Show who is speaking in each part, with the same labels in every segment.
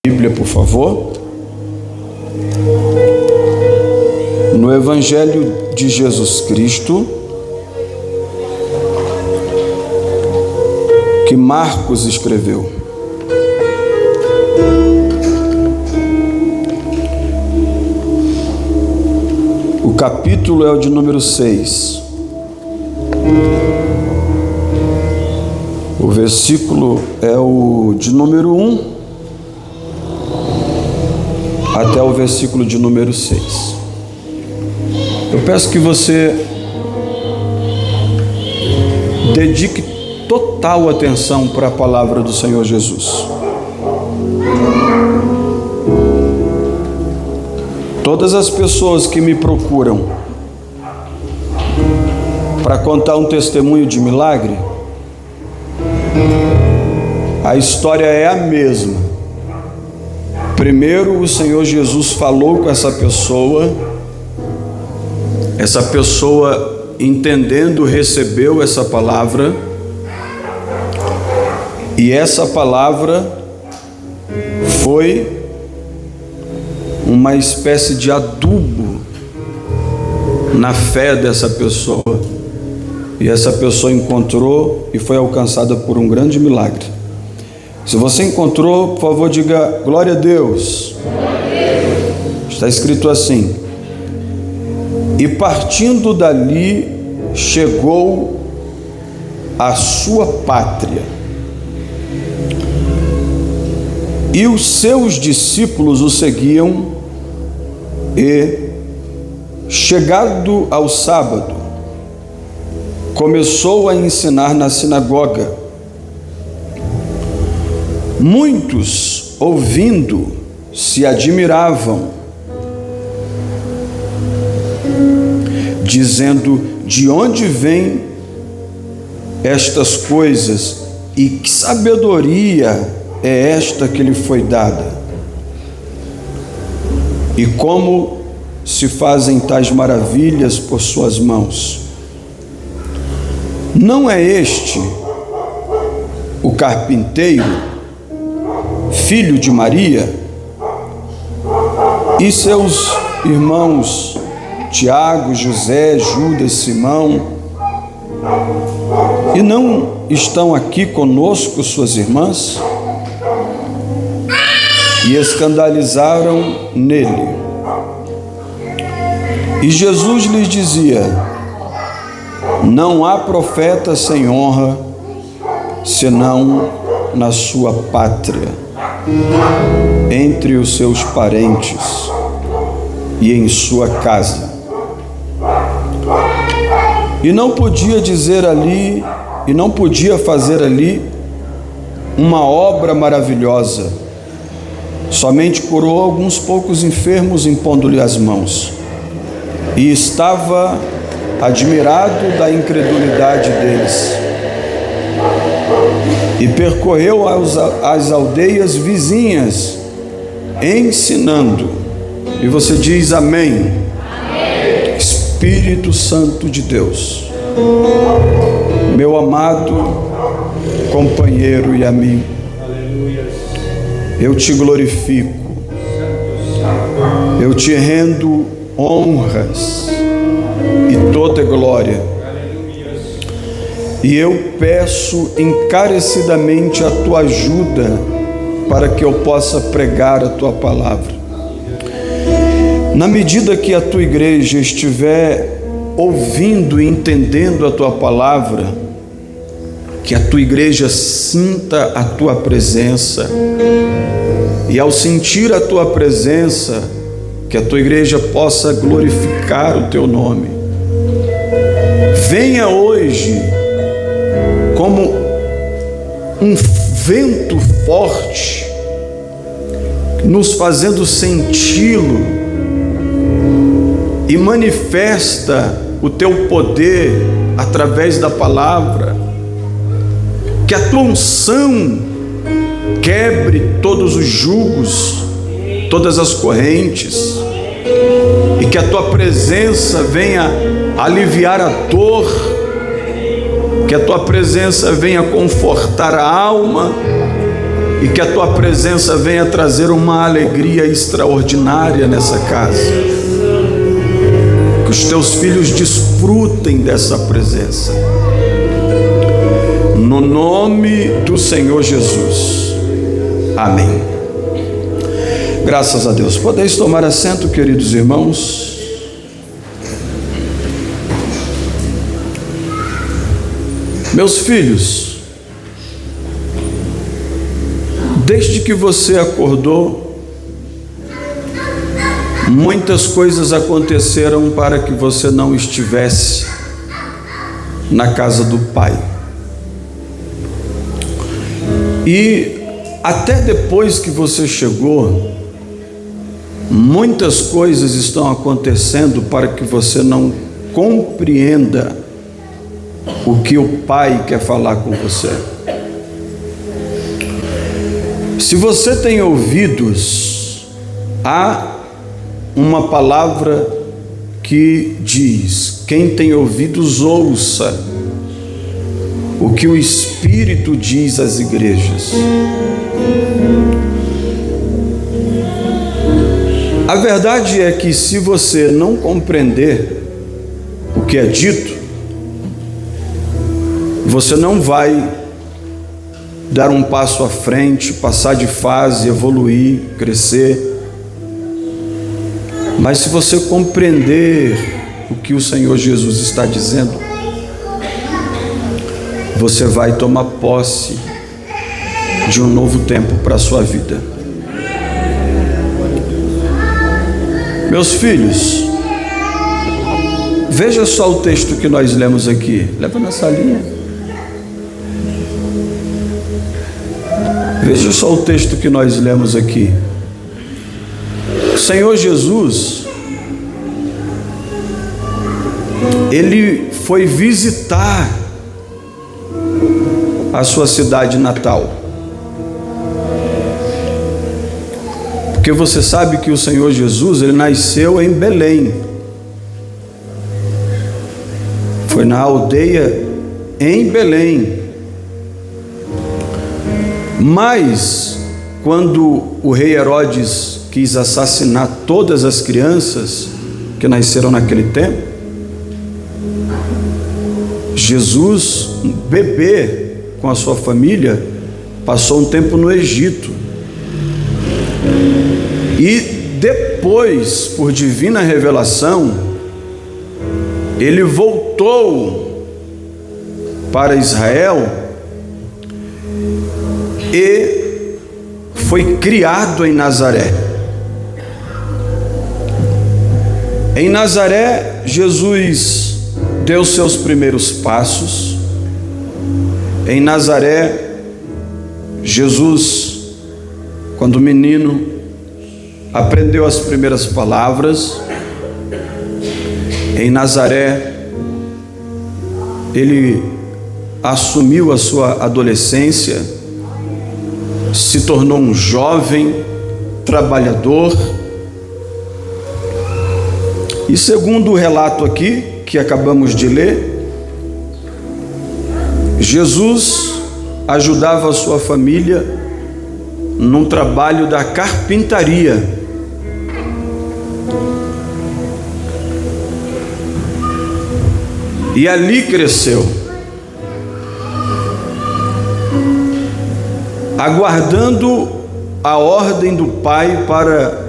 Speaker 1: Bíblia, por favor. No Evangelho de Jesus Cristo, que Marcos escreveu. O capítulo é o de número 6. O versículo é o de número 1 até o versículo de número 6. Eu peço que você dedique total atenção para a palavra do Senhor Jesus. Todas as pessoas que me procuram para contar um testemunho de milagre, a história é a mesma. Primeiro, o Senhor Jesus falou com essa pessoa entendendo, recebeu essa palavra, e essa palavra foi uma espécie de adubo na fé dessa pessoa, e essa pessoa encontrou e foi alcançada por um grande milagre. Se você encontrou, por favor, diga glória a Deus. Está escrito assim: e partindo dali, chegou à sua pátria. E os seus discípulos o seguiam, e, chegado ao sábado, começou a ensinar na sinagoga. Muitos, ouvindo, se admiravam, dizendo: de onde vêm estas coisas, e que sabedoria é esta que lhe foi dada? E como se fazem tais maravilhas por suas mãos? Não é este o carpinteiro, filho de Maria, e seus irmãos Tiago, José, Judas, Simão? E não estão aqui conosco suas irmãs? E escandalizaram nele. E Jesus lhes dizia: não há profeta sem honra, senão na sua pátria, entre os seus parentes e em sua casa. E não podia fazer ali uma obra maravilhosa. Somente curou alguns poucos enfermos, impondo-lhe as mãos. E estava admirado da incredulidade deles. E percorreu as aldeias vizinhas, ensinando. E você diz amém. Amém. Espírito Santo de Deus, meu amado companheiro e amigo, eu te glorifico, eu te rendo honras e toda glória. E eu peço encarecidamente a tua ajuda para que eu possa pregar a tua palavra. Na medida que a tua igreja estiver ouvindo e entendendo a tua palavra, que a tua igreja sinta a tua presença, e ao sentir a tua presença, que a tua igreja possa glorificar o teu nome. Venha hoje como um vento forte, nos fazendo senti-lo, e manifesta o teu poder através da palavra. Que a tua unção quebre todos os jugos, todas as correntes, e que a tua presença venha aliviar a dor, que a tua presença venha confortar a alma, e que a tua presença venha trazer uma alegria extraordinária nessa casa. Que os teus filhos desfrutem dessa presença. No nome do Senhor Jesus. Amém. Graças a Deus. Podeis tomar assento, queridos irmãos. Meus filhos, desde que você acordou, muitas coisas aconteceram para que você não estivesse na casa do Pai. E até depois que você chegou, muitas coisas estão acontecendo para que você não compreenda o que o Pai quer falar com você. Se você tem ouvidos, há uma palavra que diz: quem tem ouvidos, ouça o que o Espírito diz às igrejas. A verdade é que se você não compreender o que é dito, você não vai dar um passo à frente, passar de fase, evoluir, crescer. Mas se você compreender o que o Senhor Jesus está dizendo, você vai tomar posse de um novo tempo para a sua vida. Meus filhos, veja só o texto que nós lemos aqui. Leva na salinha. Veja só o texto que nós lemos aqui. O Senhor Jesus, Ele foi visitar a sua cidade natal. Porque você sabe que o Senhor Jesus, Ele nasceu em Belém. Foi na aldeia em Belém. Mas, quando o rei Herodes quis assassinar todas as crianças que nasceram naquele tempo, Jesus, um bebê com a sua família, passou um tempo no Egito. E depois, por divina revelação, ele voltou para Israel e foi criado em Nazaré. Em Nazaré, Jesus deu seus primeiros passos. Em Nazaré, Jesus, quando menino, aprendeu as primeiras palavras. Em Nazaré, ele assumiu a sua adolescência, se tornou um jovem trabalhador. E segundo o relato aqui que acabamos de ler, Jesus ajudava a sua família num trabalho da carpintaria. E ali cresceu, aguardando a ordem do Pai para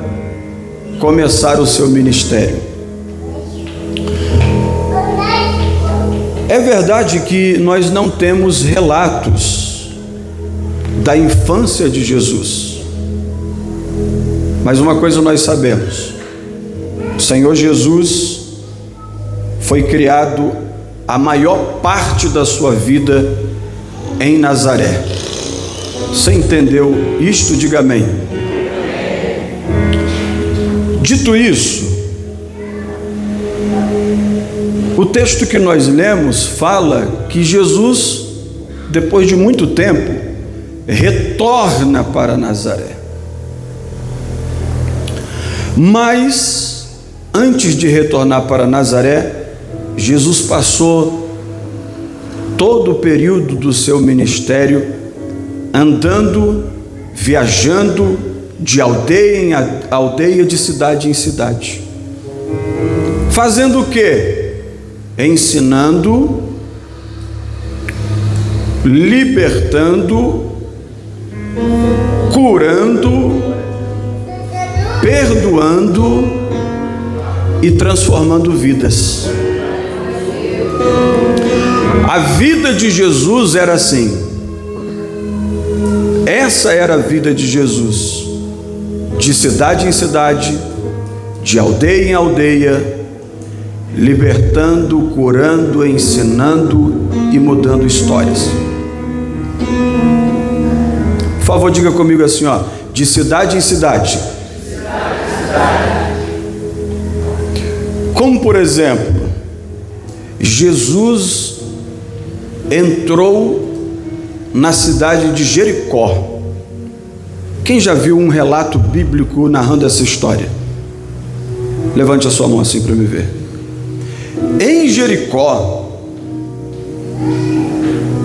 Speaker 1: começar o seu ministério. É verdade que nós não temos relatos da infância de Jesus, mas uma coisa nós sabemos: o Senhor Jesus foi criado a maior parte da sua vida em Nazaré. Você entendeu isto? Diga amém. Dito isso, o texto que nós lemos fala que Jesus, depois de muito tempo, retorna para Nazaré. Mas, antes de retornar para Nazaré, Jesus passou todo o período do seu ministério andando viajando de aldeia em aldeia, de cidade em cidade. Fazendo o quê? Ensinando, libertando, curando, perdoando e transformando vidas. A vida de Jesus era assim. Essa era a vida de Jesus, de cidade em cidade, de aldeia em aldeia, libertando, curando, ensinando e mudando histórias. Por favor, diga comigo assim, ó, de cidade em cidade. Como por exemplo, Jesus entrou na cidade de Jericó. Quem já viu um relato bíblico narrando essa história? Levante a sua mão assim para me ver. Em Jericó,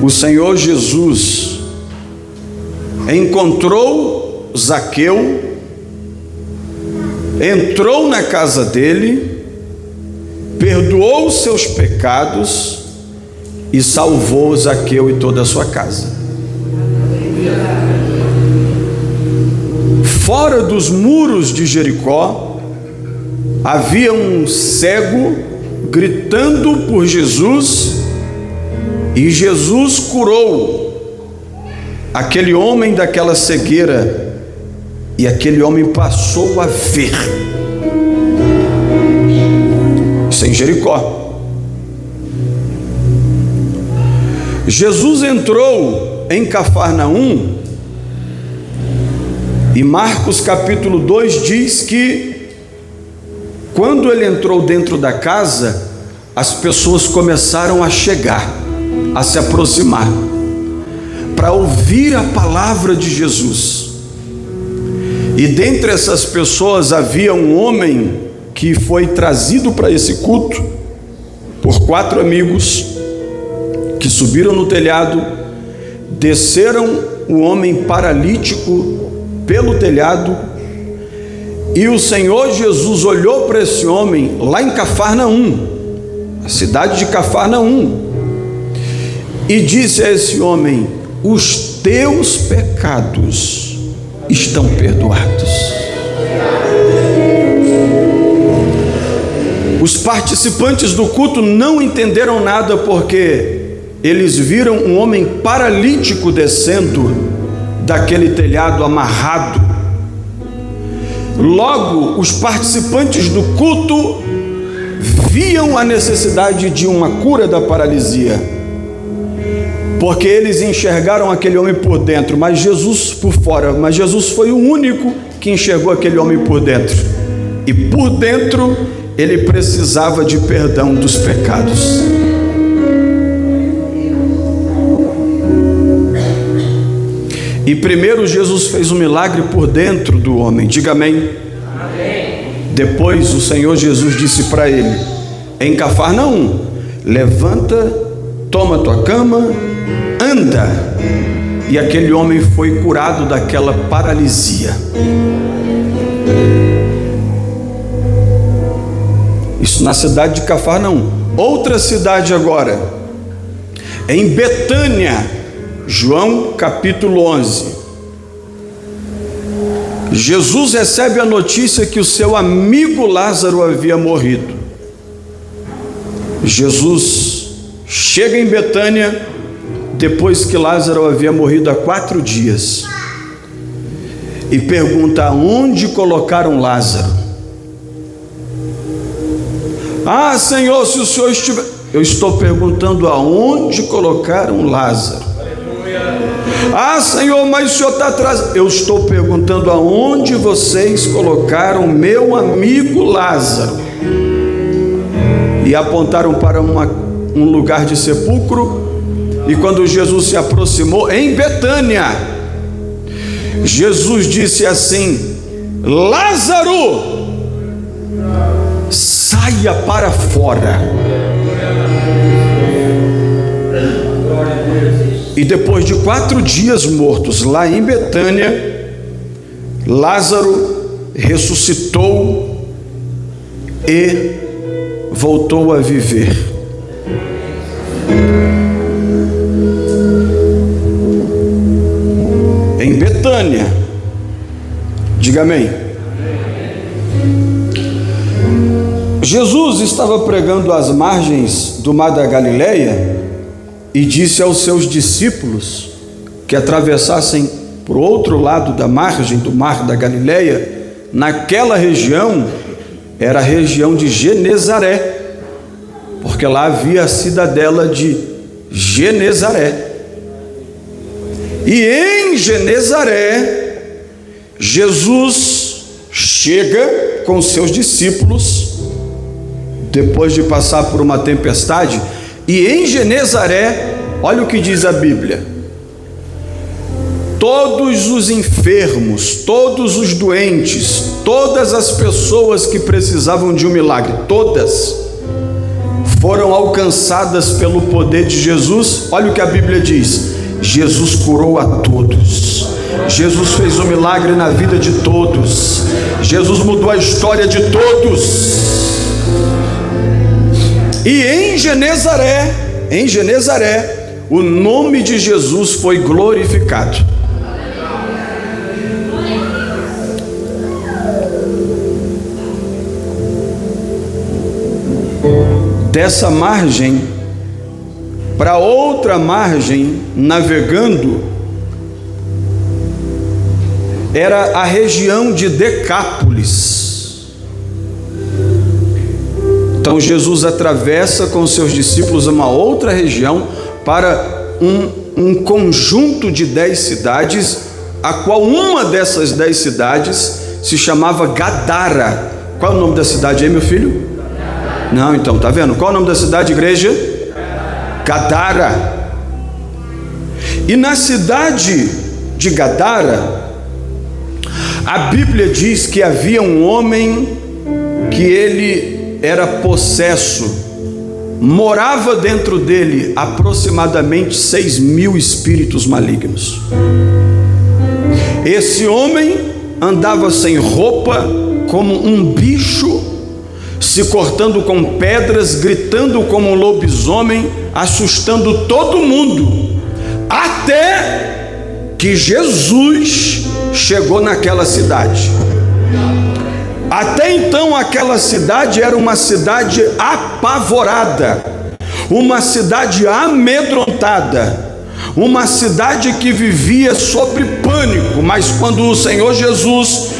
Speaker 1: o Senhor Jesus encontrou Zaqueu, entrou na casa dele, perdoou os seus pecados e salvou Zaqueu e toda a sua casa. Fora dos muros de Jericó, havia um cego gritando por Jesus, e Jesus curou aquele homem daquela cegueira, e aquele homem passou a ver. Isso é em Jericó. Jesus entrou em Cafarnaum, e Marcos capítulo 2 diz que quando ele entrou dentro da casa, as pessoas começaram a chegar, a se aproximar, para ouvir a palavra de Jesus. E dentre essas pessoas havia um homem que foi trazido para esse culto por 4 amigos que subiram no telhado, desceram o homem paralítico pelo telhado, e o Senhor Jesus olhou para esse homem lá em Cafarnaum, a cidade de Cafarnaum, e disse a esse homem: os teus pecados estão perdoados. Os participantes do culto não entenderam nada, porque eles viram um homem paralítico descendo daquele telhado amarrado. Logo, os participantes do culto viam a necessidade de uma cura da paralisia, porque eles enxergaram aquele homem por dentro, mas Jesus por fora. Mas Jesus foi o único que enxergou aquele homem por dentro, e por dentro ele precisava de perdão dos pecados. E primeiro Jesus fez um milagre por dentro do homem. Diga amém. Amém. Depois o Senhor Jesus disse para ele, em Cafarnaum: levanta, toma tua cama, anda. E aquele homem foi curado daquela paralisia. Isso na cidade de Cafarnaum. Outra cidade agora, em Betânia, João capítulo 11. Jesus recebe a notícia que o seu amigo Lázaro havia morrido. Jesus chega em Betânia depois que Lázaro havia morrido há 4 dias, e pergunta: aonde colocaram Lázaro? Ah, Senhor, se o Senhor estiver... Eu estou perguntando aonde colocaram Lázaro. Ah, Senhor, mas o Senhor está atrás. Eu estou perguntando aonde vocês colocaram meu amigo Lázaro. E apontaram para um lugar de sepulcro. E quando Jesus se aproximou, em Betânia, Jesus disse assim: Lázaro, saia para fora. E depois de 4 dias mortos lá em Betânia, Lázaro ressuscitou e voltou a viver. Em Betânia, diga amém. Jesus estava pregando às margens do mar da Galileia e disse aos seus discípulos que atravessassem para o outro lado da margem do mar da Galileia. Naquela região era a região de Genezaré, porque lá havia a cidadela de Genezaré. E em Genezaré, Jesus chega com seus discípulos, depois de passar por uma tempestade, e em Genezaré, olha o que diz a Bíblia: todos os enfermos, todos os doentes, todas as pessoas que precisavam de um milagre, todas foram alcançadas pelo poder de Jesus. Olha o que a Bíblia diz: Jesus curou a todos, Jesus fez um milagre na vida de todos, Jesus mudou a história de todos. E em Genezaré, o nome de Jesus foi glorificado. Dessa margem para outra margem, navegando, era a região de Decápolis. Então Jesus atravessa com seus discípulos uma outra região para um conjunto de 10 cidades, a qual uma dessas 10 cidades se chamava Gadara. Qual é o nome da cidade aí, meu filho? Não, então, tá vendo? Qual é o nome da cidade, igreja? Gadara. E na cidade de Gadara, a Bíblia diz que havia um homem que ele era possesso, morava dentro dele aproximadamente 6.000 espíritos malignos. Esse homem andava sem roupa, como um bicho, se cortando com pedras, gritando como um lobisomem, assustando todo mundo, até que Jesus chegou naquela cidade. Até então aquela cidade era uma cidade apavorada, uma cidade amedrontada, uma cidade que vivia sob pânico. Mas quando o Senhor Jesus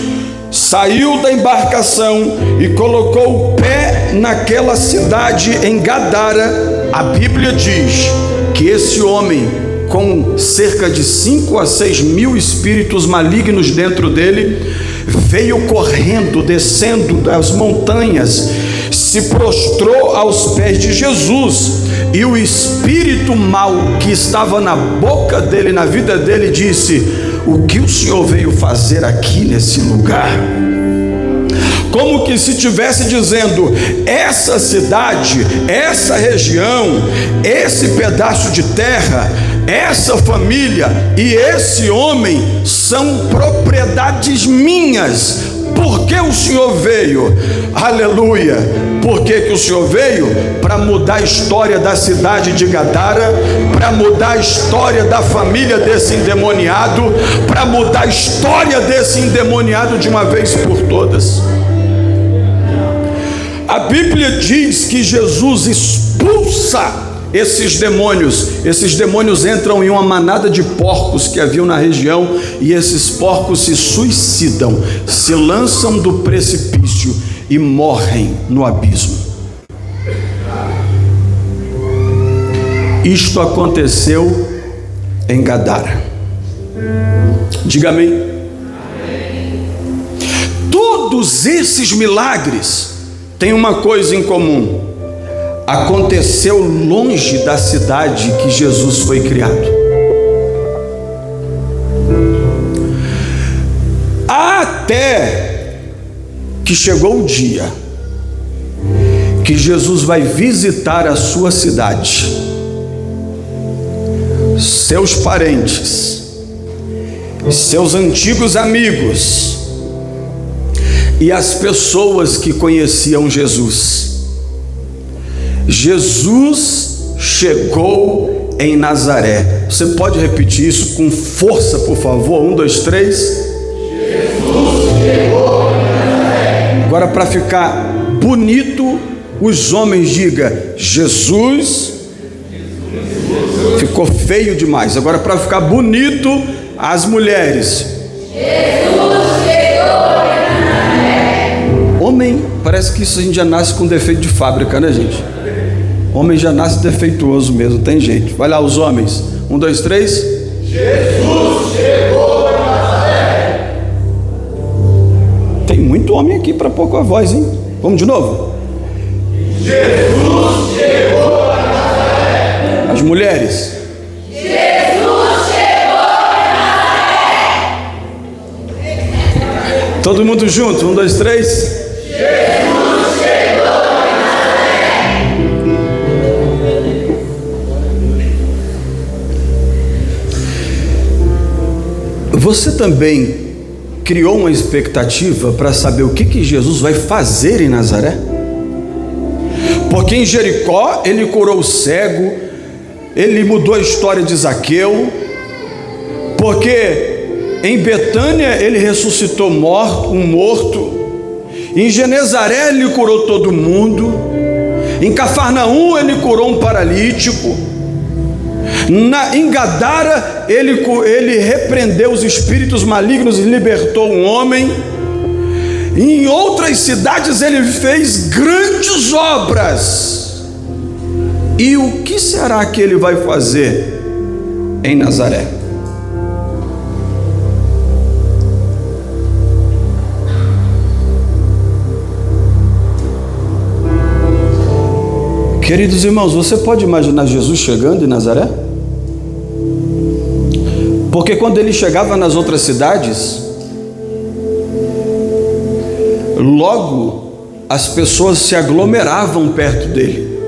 Speaker 1: saiu da embarcação e colocou o pé naquela cidade em Gadara, a Bíblia diz que esse homem, com cerca de 5 a 6 mil espíritos malignos dentro dele, veio correndo, descendo das montanhas, se prostrou aos pés de Jesus, e o espírito mau que estava na boca dele, na vida dele, disse: o que o Senhor veio fazer aqui nesse lugar? Como que se estivesse dizendo: essa cidade, essa região, esse pedaço de terra, essa família e esse homem são propriedades minhas. Por que o Senhor veio? Aleluia! Por que o Senhor veio? Para mudar a história da cidade de Gadara, para mudar a história da família desse endemoniado, para mudar a história desse endemoniado de uma vez por todas. A Bíblia diz que Jesus expulsa esses demônios entram em uma manada de porcos que haviam na região, e esses porcos se suicidam, se lançam do precipício e morrem no abismo. Isto aconteceu em Gadara. Diga amém. Todos esses milagres têm uma coisa em comum: aconteceu longe da cidade que Jesus foi criado. Até que chegou o dia que Jesus vai visitar a sua cidade, seus parentes, seus antigos amigos e as pessoas que conheciam Jesus. Jesus chegou em Nazaré. Você pode repetir isso com força, por favor? 1, 2, 3.
Speaker 2: Jesus chegou em Nazaré.
Speaker 1: Agora, para ficar bonito, os homens digam Jesus. Ficou feio demais. Agora, para ficar bonito, as mulheres.
Speaker 2: Jesus chegou em Nazaré.
Speaker 1: Homem, parece que isso a gente já nasce com defeito de fábrica, né, gente? Homem já nasce defeituoso mesmo, tem jeito. Vai lá, os homens. 1, 2, 3.
Speaker 2: Jesus chegou em Nazaré.
Speaker 1: Tem muito homem aqui para pouco a voz, hein? Vamos de novo?
Speaker 2: Jesus chegou em Nazaré.
Speaker 1: As mulheres.
Speaker 2: Jesus chegou em Nazaré.
Speaker 1: Todo mundo junto. 1, 2, 3.
Speaker 2: Jesus chegou em Nazaré.
Speaker 1: Você também criou uma expectativa para saber o que Jesus vai fazer em Nazaré? Porque em Jericó ele curou o cego, ele mudou a história de Zaqueu, porque em Betânia ele ressuscitou um morto, em Genezaré ele curou todo mundo, em Cafarnaum ele curou um paralítico, em Gadara ele repreendeu os espíritos malignos e libertou um homem. Em outras cidades ele fez grandes obras. E o que será que ele vai fazer em Nazaré? Queridos irmãos, você pode imaginar Jesus chegando em Nazaré? Porque quando ele chegava nas outras cidades, logo as pessoas se aglomeravam perto dele.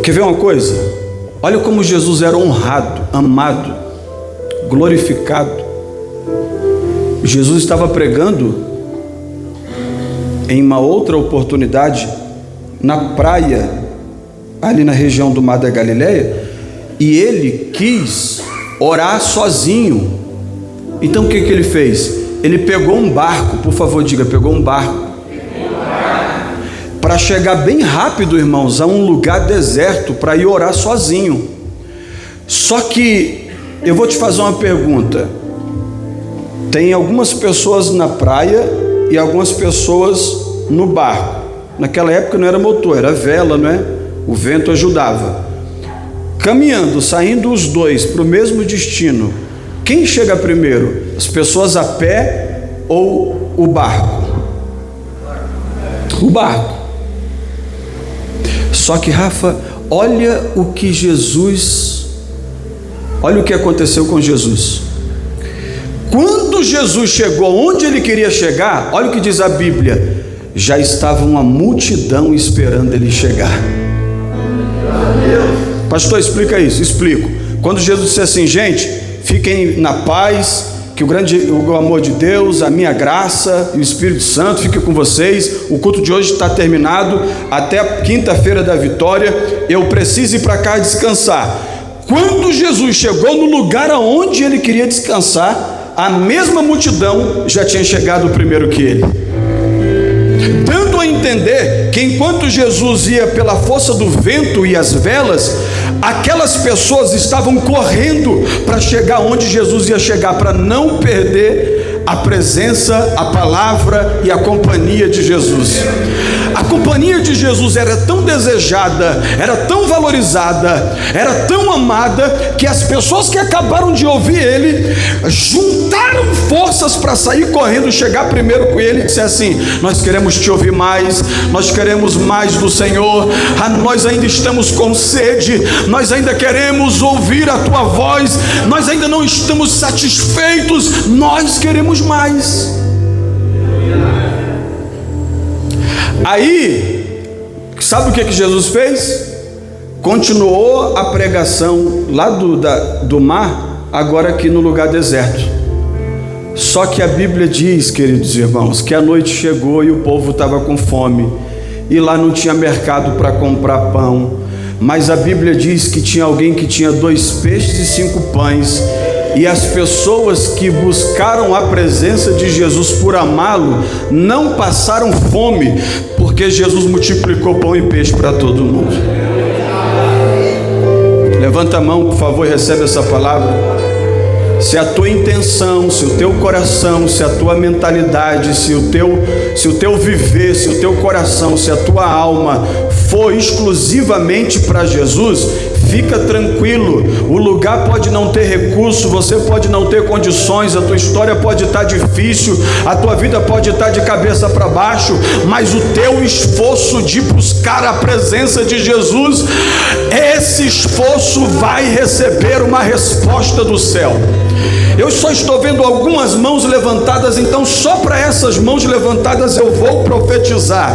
Speaker 1: Quer ver uma coisa? Olha como Jesus era honrado, amado, glorificado. Jesus estava pregando em uma outra oportunidade na praia, ali na região do Mar da Galileia, e ele quis orar sozinho. Então o que ele fez? Ele pegou um barco, por favor diga, pegou um barco, para chegar bem rápido, irmãos, a um lugar deserto, para ir orar sozinho. Só que eu vou te fazer uma pergunta. Tem algumas pessoas na praia e algumas pessoas no barco. Naquela época não era motor, era vela, não é? O vento ajudava. Caminhando, saindo os dois para o mesmo destino, quem chega primeiro? As pessoas a pé ou o barco? O barco. Só que, Rafa, olha o que aconteceu com Jesus. Quando Jesus chegou onde ele queria chegar, olha o que diz a Bíblia: já estava uma multidão esperando ele chegar. Pastor, explica isso. Explico. Quando Jesus disse assim: gente, fiquem na paz, que o amor de Deus, a minha graça e o Espírito Santo fiquem com vocês. O culto de hoje está terminado, até a quinta-feira da vitória. Eu preciso ir para casa descansar. Quando Jesus chegou no lugar aonde ele queria descansar, a mesma multidão já tinha chegado primeiro que ele, dando a entender que enquanto Jesus ia pela força do vento e as velas, aquelas pessoas estavam correndo para chegar onde Jesus ia chegar, para não perder a presença, a palavra e a companhia de Jesus. A companhia de Jesus era tão desejada, era tão valorizada, era tão amada, que as pessoas que acabaram de ouvir ele juntaram forças para sair correndo, chegar primeiro com ele e dizer assim: nós queremos te ouvir mais, nós queremos mais do Senhor, nós ainda estamos com sede, nós ainda queremos ouvir a tua voz, nós ainda não estamos satisfeitos, nós queremos mais. Aí, sabe o que Jesus fez? Continuou a pregação lá do mar, agora aqui no lugar deserto. Só que a Bíblia diz, queridos irmãos, que a noite chegou e o povo estava com fome, e lá não tinha mercado para comprar pão, mas a Bíblia diz que tinha alguém que tinha 2 peixes e 5 pães, e as pessoas que buscaram a presença de Jesus por amá-lo, não passaram fome, porque Jesus multiplicou pão e peixe para todo mundo. Levanta a mão, por favor, e recebe essa palavra. Se a tua intenção, se o teu coração, se a tua mentalidade, se o teu viver, se o teu coração, se a tua alma for exclusivamente para Jesus, fica tranquilo. O lugar pode não ter recurso, você pode não ter condições, a tua história pode estar difícil, a tua vida pode estar de cabeça para baixo, mas o teu esforço de buscar a presença de Jesus, esse esforço vai receber uma resposta do céu. Eu só estou vendo algumas mãos levantadas, então só para essas mãos levantadas eu vou profetizar.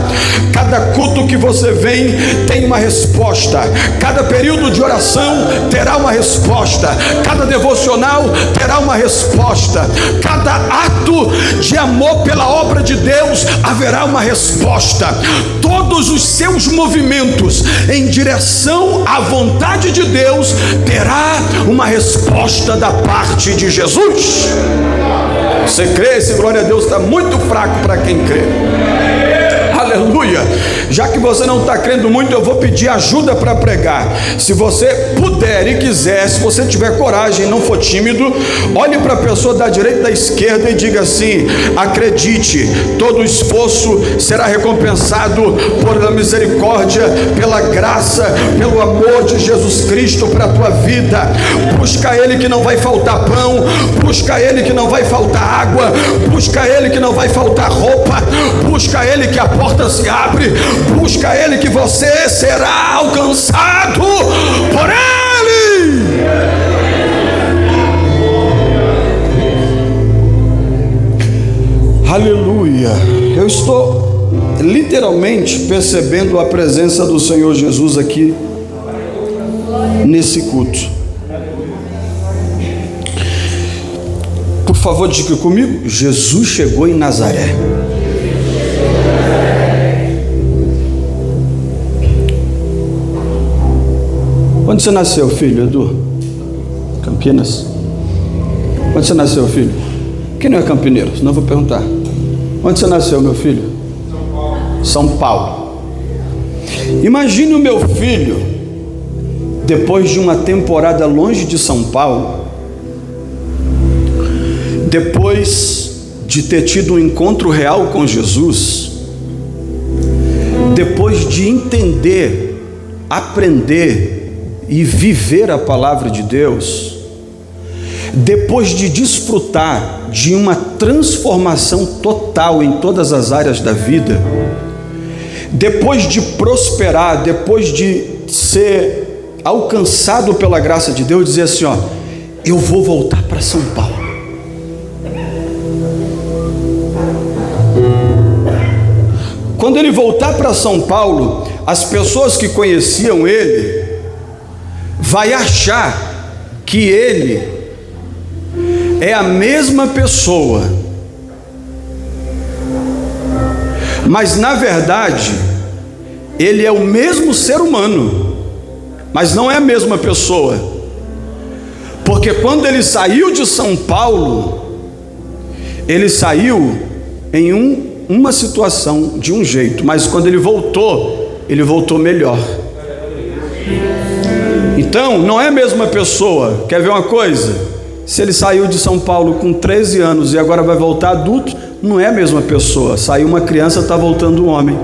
Speaker 1: Cada culto que você vem tem uma resposta, cada período de oração terá uma resposta, cada devocional terá uma resposta, cada ato de amor pela obra de Deus haverá uma resposta. Todos os seus movimentos em direção à vontade de Deus terá uma resposta da parte de Jesus. Você crê? Esse glória a Deus está muito fraco para quem crê. Aleluia. Já que você não está crendo muito, eu vou pedir ajuda para pregar. Se você puder e quiser, se você tiver coragem e não for tímido, olhe para a pessoa da direita e da esquerda e diga assim: acredite, todo esforço será recompensado por misericórdia, pela graça, pelo amor de Jesus Cristo para a tua vida. Busca Ele que não vai faltar pão, busca Ele que não vai faltar água, busca Ele que não vai faltar roupa, busca Ele que a porta se abre, busca Ele que você será alcançado por Ele. Aleluia. Eu estou literalmente percebendo a presença do Senhor Jesus aqui nesse culto. Por favor, diga comigo: Jesus chegou em Nazaré. Onde você nasceu, filho? Edu? Campinas? Onde você nasceu, filho? Quem não é campineiro? Senão eu vou perguntar. Onde você nasceu, meu filho? São Paulo. Imagine o meu filho, depois de uma temporada longe de São Paulo, depois de ter tido um encontro real com Jesus, depois de entender, aprender e viver a palavra de Deus, depois de desfrutar de uma transformação total em todas as áreas da vida, depois de prosperar, depois de ser alcançado pela graça de Deus, dizer assim: ó, eu vou voltar para São Paulo. Quando ele voltar para São Paulo, as pessoas que conheciam ele vai achar que ele é a mesma pessoa, mas na verdade ele é o mesmo ser humano, mas não é a mesma pessoa, porque quando ele saiu de São Paulo, ele saiu em uma situação, de um jeito, mas quando ele voltou melhor. Então, não é a mesma pessoa. Quer ver uma coisa? Se ele saiu de São Paulo com 13 anos e agora vai voltar adulto, não é a mesma pessoa. Saiu uma criança, está voltando um homem.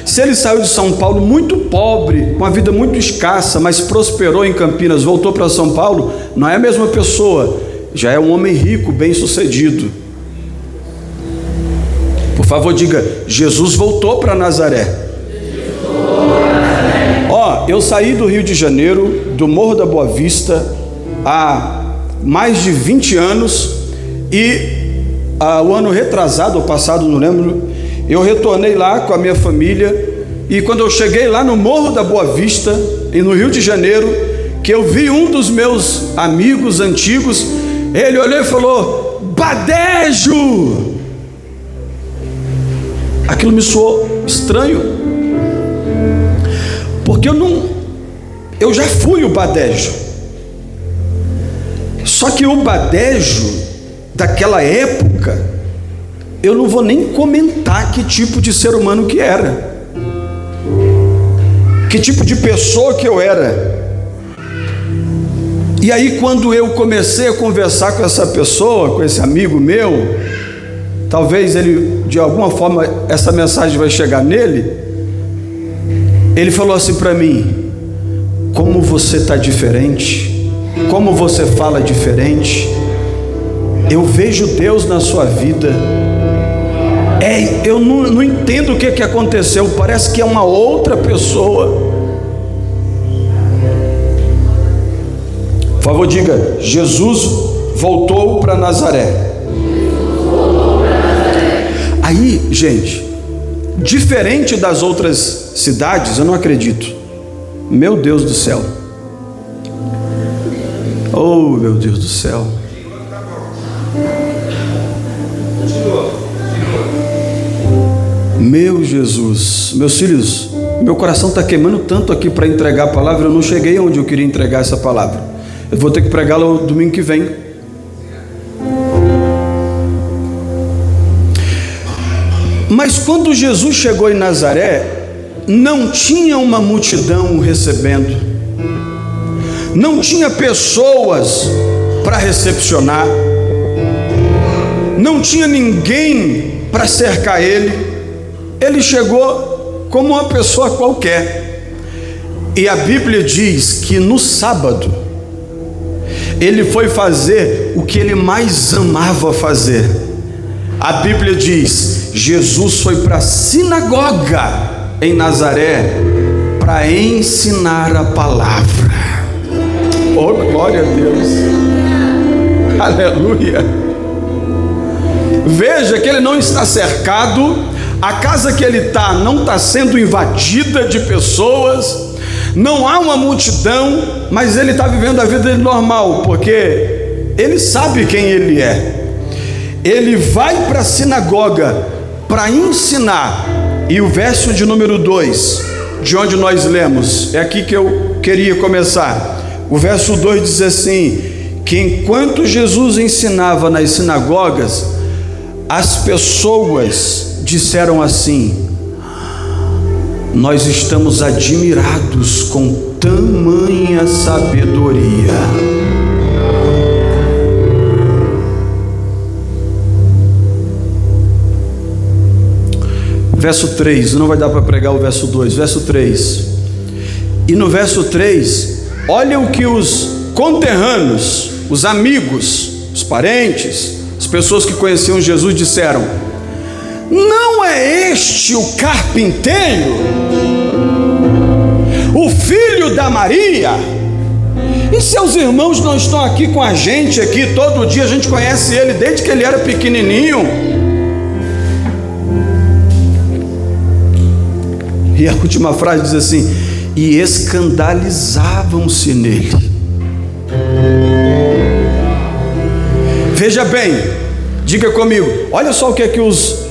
Speaker 1: Se ele saiu de São Paulo muito pobre, com uma vida muito escassa, mas prosperou em Campinas, voltou para São Paulo, não é a mesma pessoa. Já é um homem rico, bem sucedido. Por favor, diga: Jesus voltou para Nazaré. Eu saí do Rio de Janeiro, do Morro da Boa Vista, há mais de 20 anos, e o ano retrasado ou passado, não lembro, eu retornei lá com a minha família, e quando eu cheguei lá no Morro da Boa Vista, e no Rio de Janeiro, que eu vi um dos meus amigos antigos, ele olhou e falou: Badejo! Aquilo me soou estranho, porque eu já fui o Badejo. Só que o Badejo daquela época, eu não vou nem comentar que tipo de ser humano que era, que tipo de pessoa que eu era. E aí, quando eu comecei a conversar com essa pessoa, com esse amigo meu, talvez ele, de alguma forma, essa mensagem vai chegar nele. Ele falou assim para mim: como você está diferente, como você fala diferente, eu vejo Deus na sua vida. Eu não entendo o que aconteceu, parece que é uma outra pessoa. Por favor, diga: Jesus voltou para Nazaré. Aí, gente, diferente das outras cidades, eu não acredito. Meu Deus do céu. Oh, meu Deus do céu. Meu Jesus, meus filhos, meu coração está queimando tanto aqui para entregar a palavra. Eu não cheguei onde eu queria entregar essa palavra. Eu vou ter que pregá-la no domingo que vem. Mas quando Jesus chegou em Nazaré, não tinha uma multidão o recebendo, não tinha pessoas para recepcionar, não tinha ninguém para cercar ele. Ele chegou como uma pessoa qualquer. E a Bíblia diz que no sábado ele foi fazer o que ele mais amava fazer. A Bíblia diz: Jesus foi para a sinagoga em Nazaré para ensinar a palavra. Oh, glória a Deus, aleluia. Veja que ele não está cercado, a casa que ele está não está sendo invadida de pessoas, não há uma multidão, mas ele está vivendo a vida dele normal, porque ele sabe quem ele é. Ele vai para a sinagoga para ensinar. E o verso de número 2, de onde nós lemos, é aqui que eu queria começar. O verso 2 diz assim: que enquanto Jesus ensinava nas sinagogas, as pessoas disseram assim: nós estamos admirados com tamanha sabedoria. Verso 3, não vai dar para pregar o verso 2, verso 3. E no verso 3, olha o que os conterrâneos, os amigos, os parentes, as pessoas que conheciam Jesus disseram: não é este o carpinteiro, o filho da Maria? E seus irmãos não estão aqui com a gente aqui todo dia? A gente conhece ele desde que ele era pequenininho. E a última frase diz assim: e escandalizavam-se nele. Veja bem, diga comigo, olha só o que é que os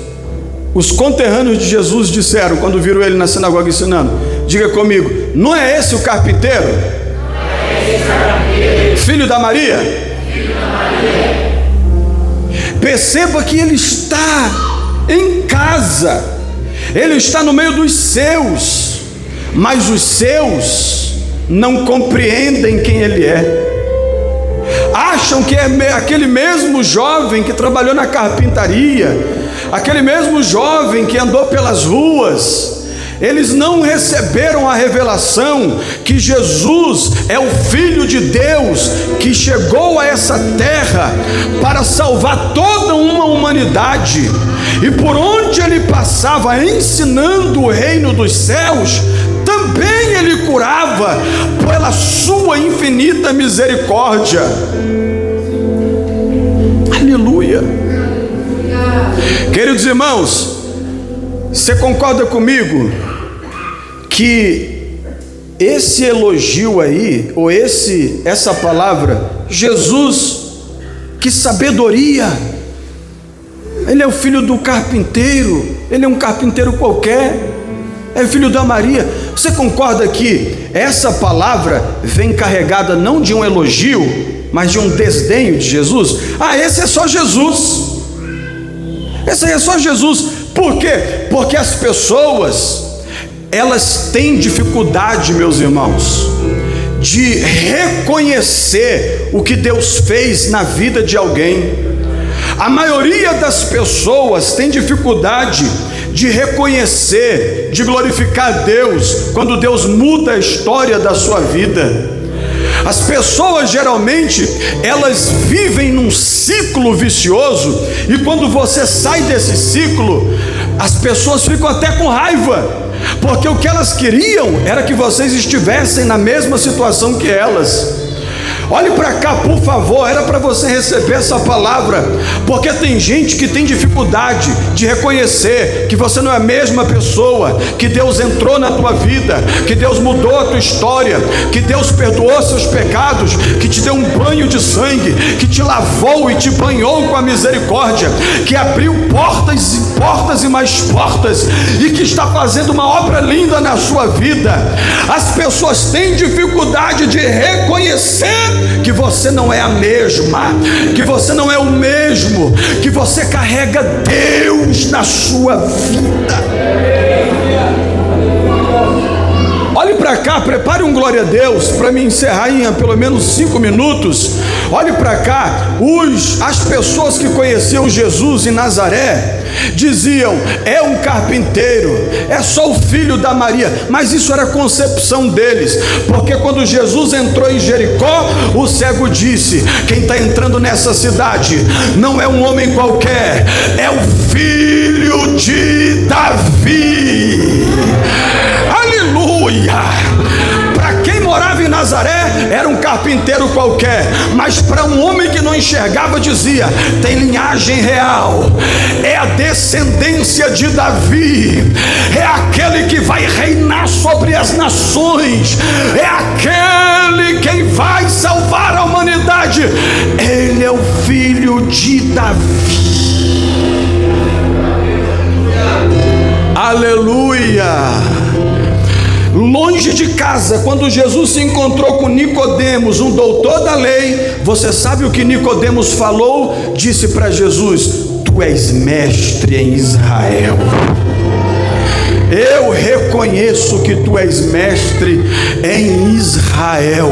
Speaker 1: conterrâneos de Jesus disseram quando viram ele na sinagoga ensinando. Diga comigo: não é esse o carpinteiro? Filho da Maria? Perceba que ele está em casa, ele está no meio dos seus, mas os seus não compreendem quem ele é. Acham que é aquele mesmo jovem que trabalhou na carpintaria, aquele mesmo jovem que andou pelas ruas. Eles não receberam a revelação que Jesus é o Filho de Deus, que chegou a essa terra para salvar toda uma humanidade. E por onde ele passava ensinando o reino dos céus, também ele curava pela sua infinita misericórdia. Aleluia. Queridos irmãos, você concorda comigo que esse elogio aí, ou essa palavra, Jesus, que sabedoria, ele é o filho do carpinteiro, ele é um carpinteiro qualquer, é filho da Maria. Você concorda que essa palavra vem carregada não de um elogio, mas de um desdenho de Jesus? Esse é só Jesus, esse aí é só Jesus. Por quê? Porque as pessoas, elas têm dificuldade, meus irmãos, de reconhecer o que Deus fez na vida de alguém. A maioria das pessoas tem dificuldade de reconhecer, de glorificar Deus, quando Deus muda a história da sua vida. As pessoas geralmente, elas vivem num ciclo vicioso, e quando você sai desse ciclo, as pessoas ficam até com raiva, porque o que elas queriam era que vocês estivessem na mesma situação que elas. Olhe para cá, por favor, era para você receber essa palavra, porque tem gente que tem dificuldade de reconhecer que você não é a mesma pessoa, que Deus entrou na tua vida, que Deus mudou a tua história, que Deus perdoou seus pecados, que te deu um banho de sangue, que te lavou e te banhou com a misericórdia, que abriu portas e portas e mais portas, e que está fazendo uma obra linda na sua vida. As pessoas têm dificuldade de reconhecer que você não é a mesma, que você não é o mesmo, que você carrega Deus na sua vida. Olhe para cá, prepare um glória a Deus para me encerrar em pelo menos 5 minutos. Olhe para cá, as pessoas que conheciam Jesus em Nazaré diziam: é um carpinteiro, é só o filho da Maria. Mas isso era a concepção deles, porque quando Jesus entrou em Jericó, o cego disse: quem está entrando nessa cidade não é um homem qualquer, é o filho de Davi. Aleluia! Para quem morava em Nazaré, era um carpinteiro qualquer, mas para um homem que não enxergava, dizia: tem linhagem real, é a descendência de Davi, é aquele que vai reinar sobre as nações, é aquele quem vai salvar a humanidade, ele é o filho de Davi. Aleluia! Longe de casa, quando Jesus se encontrou com Nicodemos, um doutor da lei, você sabe o que Nicodemos falou? Disse para Jesus: tu és mestre em Israel. Eu reconheço que tu és mestre em Israel.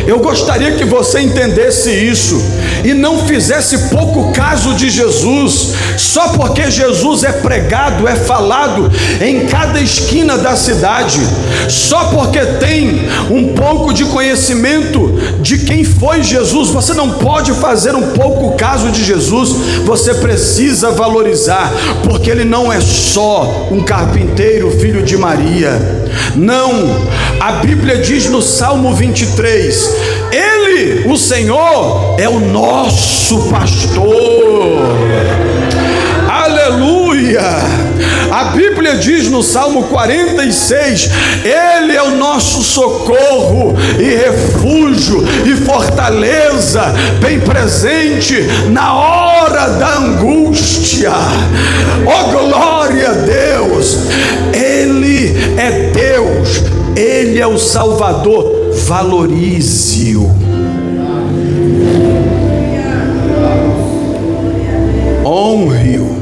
Speaker 1: Eu gostaria que você entendesse isso e não fizesse pouco caso de Jesus, só porque Jesus é pregado, é falado em cada esquina da cidade, só porque tem um pouco de conhecimento de quem foi Jesus. Você não pode fazer um pouco caso de Jesus, você precisa valorizar, porque ele não é só um carpinteiro, filho de Maria. Não, a Bíblia diz no Salmo 23, ele, o Senhor, é o nosso pastor. Aleluia! A Bíblia diz no Salmo 46, ele é o nosso socorro e refúgio e fortaleza, bem presente na hora da angústia. Oh, glória a Deus! Ele é Deus, ele é o Salvador. Valorize-o, honre-o,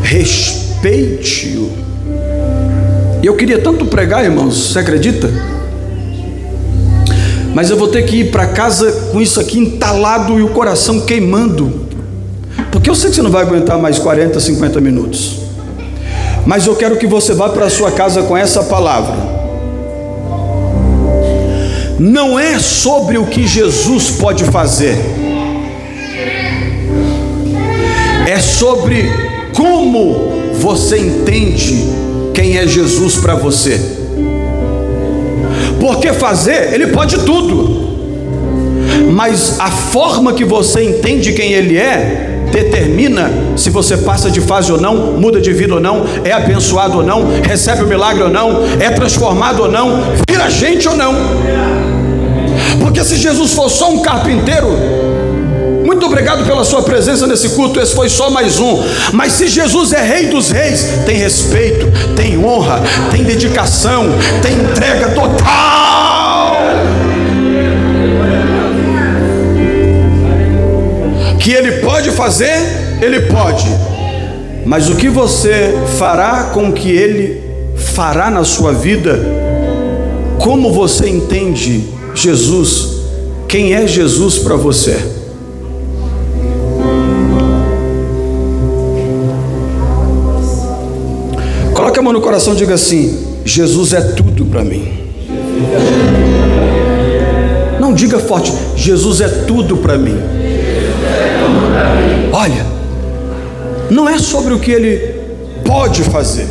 Speaker 1: respeite-o. E eu queria tanto pregar, irmãos, você acredita? Mas eu vou ter que ir para casa com isso aqui entalado e o coração queimando, porque eu sei que você não vai aguentar mais 40, 50 minutos, mas eu quero que você vá para a sua casa com essa palavra. Não é sobre o que Jesus pode fazer, é sobre como você entende quem é Jesus para você. Porque fazer, ele pode tudo, mas a forma que você entende quem ele é determina se você passa de fase ou não, muda de vida ou não, é abençoado ou não, recebe o milagre ou não, é transformado ou não, vira gente ou não. Porque se Jesus for só um carpinteiro, muito obrigado pela sua presença nesse culto, esse foi só mais um. Mas se Jesus é Rei dos Reis, tem respeito, tem honra, tem dedicação, tem entrega total. Que Ele pode fazer, Ele pode. Mas o que você fará com o que Ele fará na sua vida? Como você entende Jesus? Quem é Jesus para você? Coloque a mão no coração e diga assim: Jesus é tudo para mim. Não diga forte: Jesus é tudo para mim. Olha, não é sobre o que Ele pode fazer.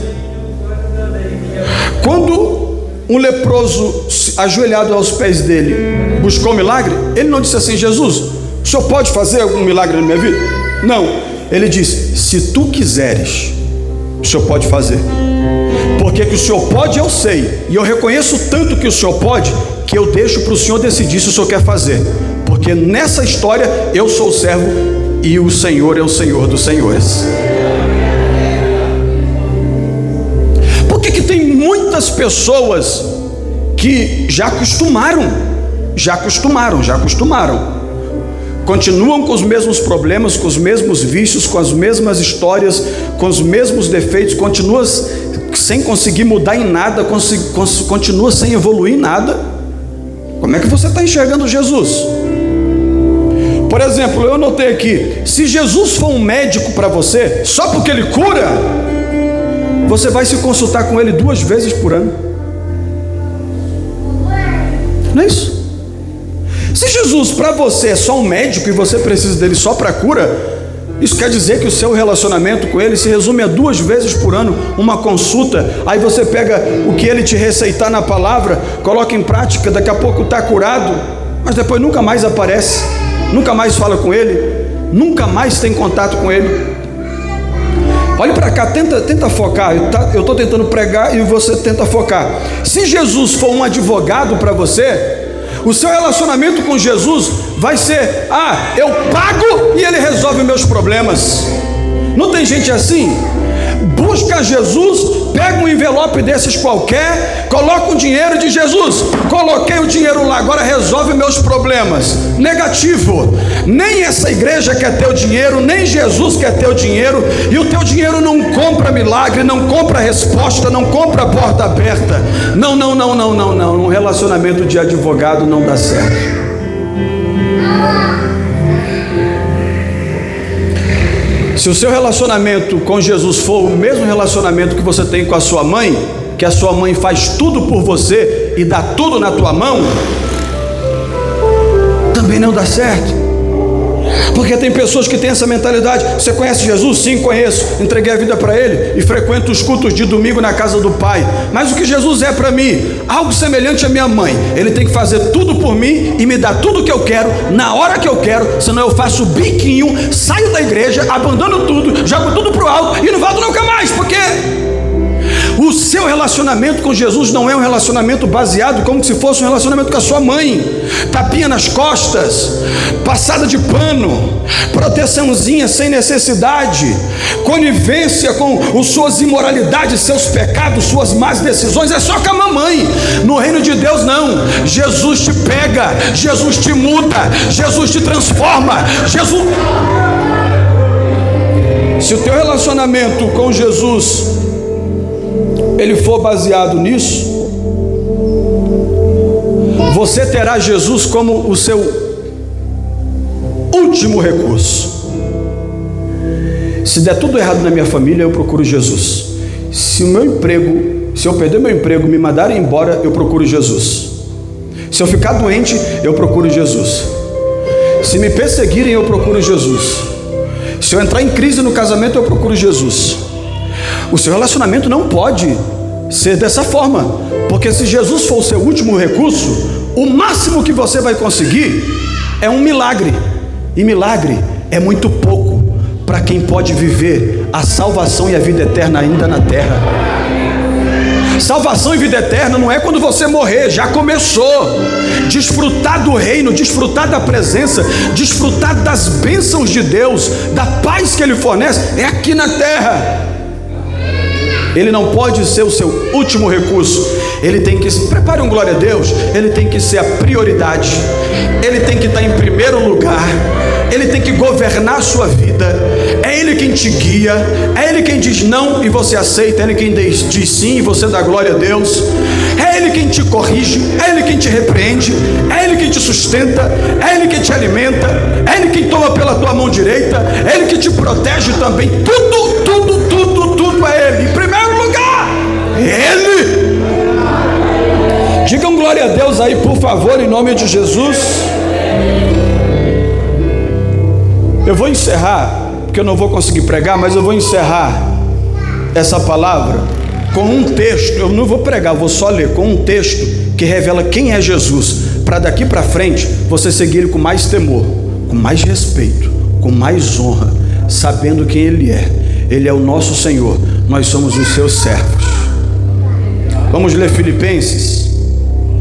Speaker 1: Quando um leproso ajoelhado aos pés dele buscou um milagre, ele não disse assim: Jesus, o Senhor pode fazer algum milagre na minha vida? Não, ele disse: se tu quiseres, o Senhor pode fazer. Porque que o Senhor pode, eu sei, e eu reconheço tanto que o Senhor pode, que eu deixo para o Senhor decidir se o Senhor quer fazer. Porque nessa história eu sou o servo e o Senhor é o Senhor dos senhores. Por que tem muitas pessoas que já acostumaram, continuam com os mesmos problemas, com os mesmos vícios, com as mesmas histórias, com os mesmos defeitos, continua sem conseguir mudar em nada, continua sem evoluir em nada? Como é que você está enxergando Jesus? Por exemplo, eu anotei aqui: se Jesus for um médico para você, só porque Ele cura, você vai se consultar com Ele 2 vezes por ano. Não é isso? Se Jesus para você é só um médico e você precisa dele só para cura, isso quer dizer que o seu relacionamento com Ele se resume a 2 vezes por ano, uma consulta. Aí você pega o que Ele te receitar na palavra, coloca em prática, daqui a pouco está curado, mas depois nunca mais aparece, nunca mais fala com Ele, nunca mais tem contato com Ele. Olhe para cá, tenta focar. Eu estou tentando pregar e você tenta focar. Se Jesus for um advogado para você, o seu relacionamento com Jesus vai ser: eu pago e Ele resolve meus problemas. Não tem gente assim? Busca Jesus, pega um envelope desses qualquer, coloca o dinheiro e diz: Jesus, coloquei o dinheiro lá, agora resolve meus problemas. Negativo. Nem essa igreja quer teu dinheiro, nem Jesus quer teu dinheiro, e o teu dinheiro não compra milagre, não compra resposta, não compra porta aberta. Não, um relacionamento de advogado não dá certo. Se o seu relacionamento com Jesus for o mesmo relacionamento que você tem com a sua mãe, que a sua mãe faz tudo por você e dá tudo na tua mão, também não dá certo. Porque tem pessoas que têm essa mentalidade: você conhece Jesus? Sim, conheço, entreguei a vida para Ele e frequento os cultos de domingo na casa do Pai. Mas o que Jesus é para mim? Algo semelhante à minha mãe. Ele tem que fazer tudo por mim e me dar tudo o que eu quero, na hora que eu quero, senão eu faço biquinho, saio da igreja, abandono tudo, jogo tudo pro alto e não volto nunca mais. Porque o seu relacionamento com Jesus não é um relacionamento baseado como se fosse um relacionamento com a sua mãe. Tapinha nas costas, passada de pano, proteçãozinha sem necessidade, conivência com suas imoralidades, seus pecados, suas más decisões. É só com a mamãe. No reino de Deus não. Jesus te pega, Jesus te muda, Jesus te transforma. Jesus... Se o teu relacionamento com Jesus ele for baseado nisso, você terá Jesus como o seu último recurso. Se der tudo errado na minha família, eu procuro Jesus. Se eu perder meu emprego, me mandarem embora, eu procuro Jesus. Se eu ficar doente, eu procuro Jesus. Se me perseguirem, eu procuro Jesus. Se eu entrar em crise no casamento, eu procuro Jesus. O seu relacionamento não pode ser dessa forma, porque se Jesus for o seu último recurso, o máximo que você vai conseguir é um milagre, e milagre é muito pouco para quem pode viver a salvação e a vida eterna ainda na terra. Salvação e vida eterna não é quando você morrer, já começou. Desfrutar do reino, desfrutar da presença, desfrutar das bênçãos de Deus, da paz que Ele fornece, é aqui na terra. Ele não pode ser o seu último recurso. Ele tem que, prepare um glória a Deus, ele tem que ser a prioridade. Ele tem que estar em primeiro lugar. Ele tem que governar a sua vida. É Ele quem te guia. É Ele quem diz não e você aceita. É Ele quem diz sim e você dá glória a Deus. É Ele quem te corrige. É Ele quem te repreende. É Ele quem te sustenta. É Ele quem te alimenta. É Ele quem toma pela tua mão direita. É Ele que te protege também. Tudo é Ele. Em primeiro lugar, Ele. Digam glória a Deus aí, por favor, em nome de Jesus. Eu vou encerrar, porque eu não vou conseguir pregar, mas eu vou encerrar essa palavra com um texto. Eu não vou pregar, eu vou só ler com um texto que revela quem é Jesus, para daqui para frente você seguir Ele com mais temor, com mais respeito, com mais honra, sabendo quem Ele é. Ele é o nosso Senhor, nós somos os seus servos. Vamos ler Filipenses,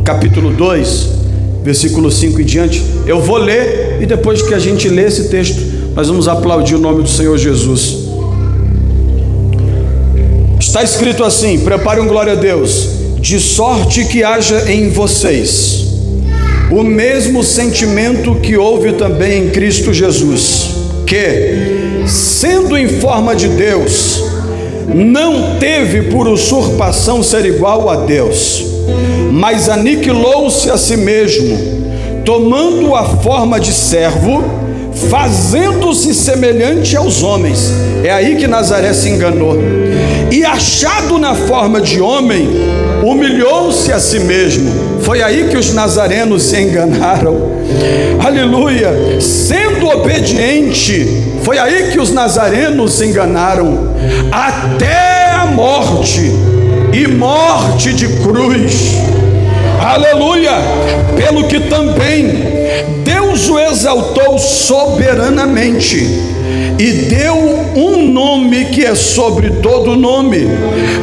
Speaker 1: capítulo 2, versículo 5 e diante. Eu vou ler e depois que a gente lê esse texto, nós vamos aplaudir o nome do Senhor Jesus. Está escrito assim, prepare um glória a Deus: de sorte que haja em vocês o mesmo sentimento que houve também em Cristo Jesus, que, sendo em forma de Deus, não teve por usurpação ser igual a Deus, mas aniquilou-se a si mesmo, tomando a forma de servo, fazendo-se semelhante aos homens. É aí que Nazaré se enganou. E achado na forma de homem, humilhou-se a si mesmo. Foi aí que os nazarenos se enganaram. Aleluia. Sendo obediente, foi aí que os nazarenos se enganaram, até a morte, e morte de cruz. Aleluia. Pelo que também Deus o exaltou soberanamente e deu um nome que é sobre todo nome,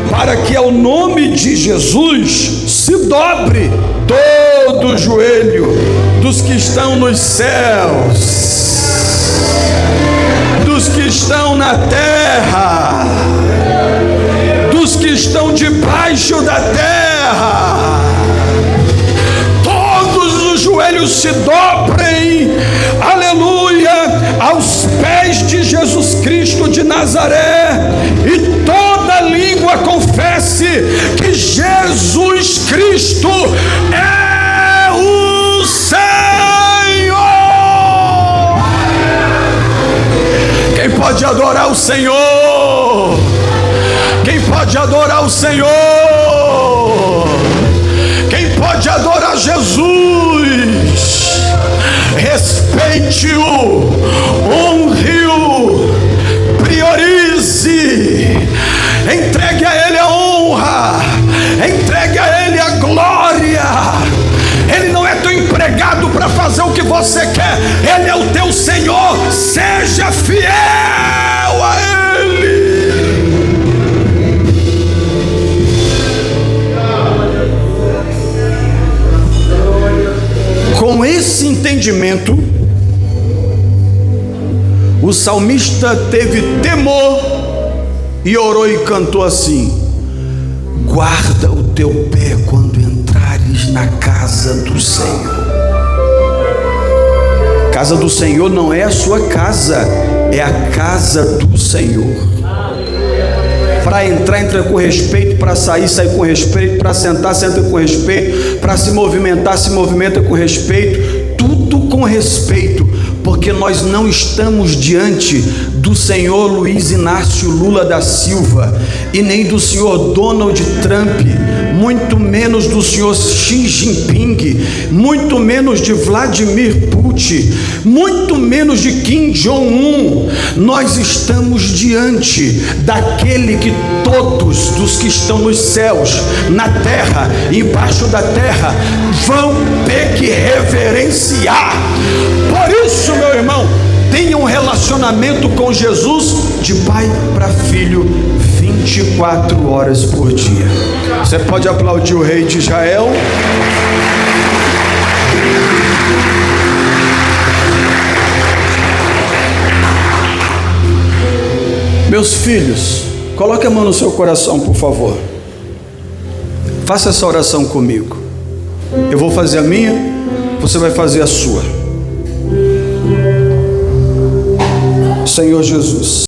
Speaker 1: para que ao nome de Jesus se dobre todo o joelho dos que estão nos céus, dos que estão na terra, dos que estão debaixo da terra. Todos os joelhos se dobrem, aleluia, aos pés de Jesus Cristo de Nazaré, e toda língua confesse que Jesus Cristo é o Senhor. Quem pode adorar o Senhor? Quem pode adorar o Senhor? Quem pode adorar Jesus? Respeite-o, honre-o, priorize, entregue a Ele a honra, entregue a Ele a glória. Ele não é teu empregado para fazer o que você quer, Ele é o teu Senhor. Seja fiel a Ele. Com esse entendimento, o salmista teve temor e orou e cantou assim: guarda o teu pé quando entrares na casa do Senhor. Casa do Senhor não é a sua casa, é a casa do Senhor. Para entrar, entra com respeito, para sair, sai com respeito, para sentar, senta com respeito, para se movimentar, se movimenta com respeito, tudo com respeito, porque nós não estamos diante do senhor Luiz Inácio Lula da Silva, e nem do senhor Donald Trump, muito menos do senhor Xi Jinping, muito menos de Vladimir Putin, muito menos de Kim Jong-un. Nós estamos diante daquele que todos dos que estão nos céus, na terra, embaixo da terra, vão ter que reverenciar. Por isso, meu irmão, tenha um relacionamento com Jesus de pai para filho 24 horas por dia. Você pode aplaudir o rei de Israel? Meus filhos, coloque a mão no seu coração, por favor. Faça essa oração comigo. Eu vou fazer a minha, você vai fazer a sua. Senhor Jesus,